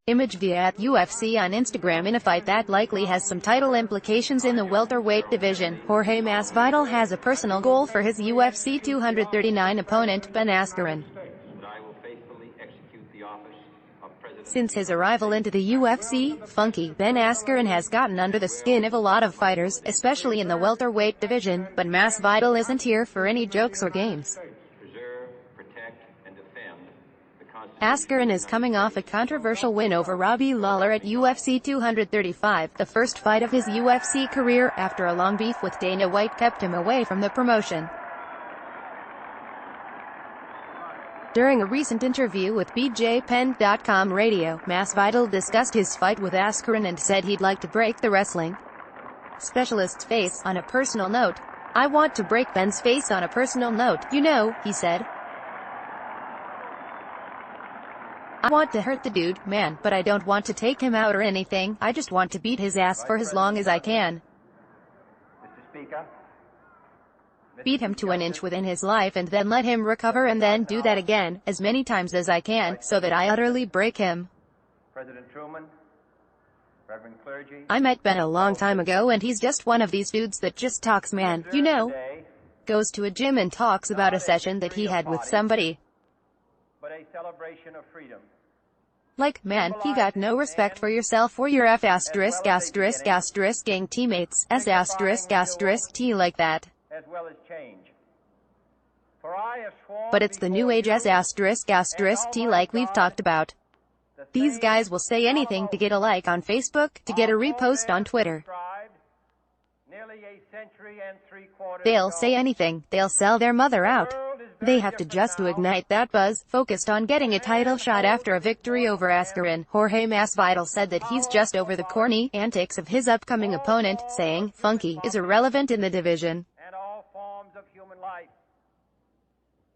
image via @UFC on Instagram. In a fight that likely has some title implications in the welterweight division, Jorge Masvidal has a personal goal for his UFC 239 opponent, Ben Askren. Since his arrival into the UFC, Funky Ben Askren has gotten under the skin of a lot of fighters, especially in the welterweight division, but Masvidal isn't here for any jokes or games. Askren is coming off a controversial win over Robbie Lawler at UFC 235, the first fight of his UFC career, after a long beef with Dana White kept him away from the promotion. During a recent interview with BJPenn.com radio, Masvidal discussed his fight with Askren and said he'd like to break the wrestling specialist's face. On a personal note, "I want to break Ben's face on a personal note, you know," he said. "I want to hurt the dude, man, but I don't want to take him out or anything. I just want to beat his ass for as long as I can. Beat him to an inch within his life and then let him recover and then do that again, as many times as I can, so that I utterly break him." "I met Ben a long time ago and he's just one of these dudes that just talks, man, you know. Goes to a gym and talks about a session that he had with somebody. Like, man, he got no respect for yourself or your gang teammates, T like that. But it's the new age T like we've talked about. These guys will say anything to get a like on Facebook, to get a repost on Twitter. They'll say anything, they'll sell their mother out. They have to just to ignite that buzz, focused on getting a title shot after a victory over Askren." Jorge Masvidal said that he's just over the corny antics of his upcoming opponent, saying, "Funky is irrelevant in the division.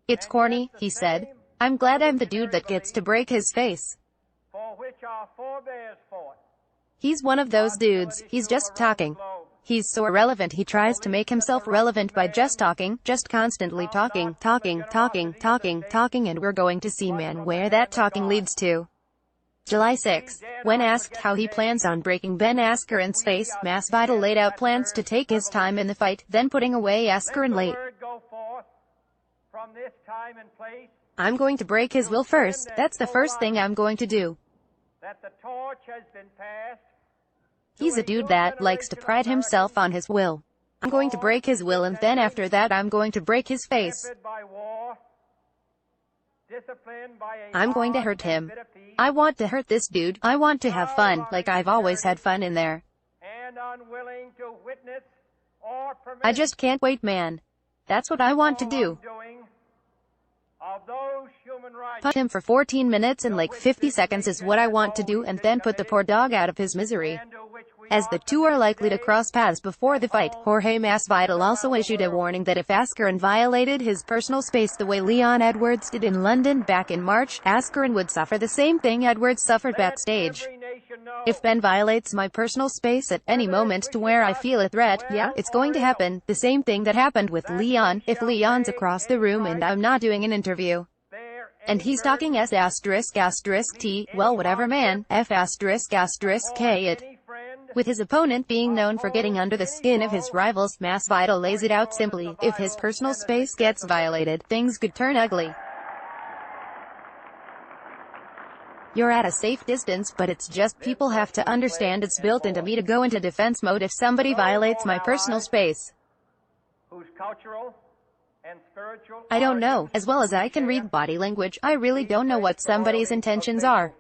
It's corny," he said. "I'm glad I'm the dude that gets to break his face. He's one of those dudes, he's just talking. He's so irrelevant he tries to make himself relevant by just talking, just constantly talking, and we're going to see, man, where that talking leads to." July 6. When asked how he plans on breaking Ben Askren's face, Masvidal laid out plans to take his time in the fight, then putting away Askren late. "I'm going to break his will first, that's the first thing I'm going to do. He's a dude that likes to pride himself on his will. I'm going to break his will and then after that I'm going to break his face. I'm going to hurt him. I want to hurt this dude. I want to have fun, like I've always had fun in there. I just can't wait, man. That's what I want to do. Punch him for 14 minutes and like 50 seconds is what I want to do, and then put the poor dog out of his misery." As the two are likely to cross paths before the fight, Jorge Masvidal also issued a warning that if Askren violated his personal space the way Leon Edwards did in London back in March, Askren would suffer the same thing Edwards suffered backstage. "If Ben violates my personal space at any moment to where I feel a threat, yeah, it's going to happen. The same thing that happened with Leon, if Leon's across the room and I'm not doing an interview. And he's talking T, well whatever man, K it." With his opponent being known for getting under the skin of his rivals, Masvidal lays it out simply: if his personal space gets violated, things could turn ugly. "You're at a safe distance, but it's just people have to understand it's built into me to go into defense mode if somebody violates my personal space. I don't know, as well as I can read body language, I really don't know what somebody's intentions are.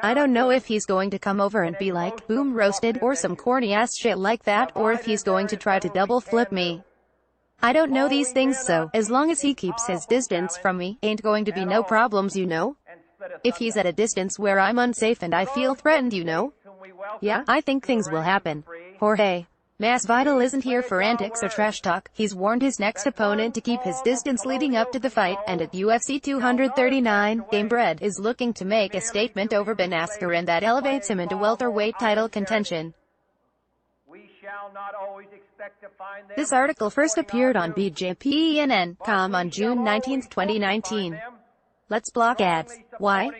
I don't know if he's going to come over and be like, boom, roasted, or some corny ass shit like that, or if he's going to try to double flip me. I don't know these things, so, as long as he keeps his distance from me, ain't going to be no problems, you know? If he's at a distance where I'm unsafe and I feel threatened, you know? Yeah, I think things will happen." Jorge Masvidal isn't here for antics or trash talk. He's warned his next opponent to keep his distance leading up to the fight, and at UFC 239, Gamebred is looking to make a statement over Ben Askren that elevates him into welterweight title contention. This article first appeared on BJPenn.com on June 19, 2019. Let's block ads. Why?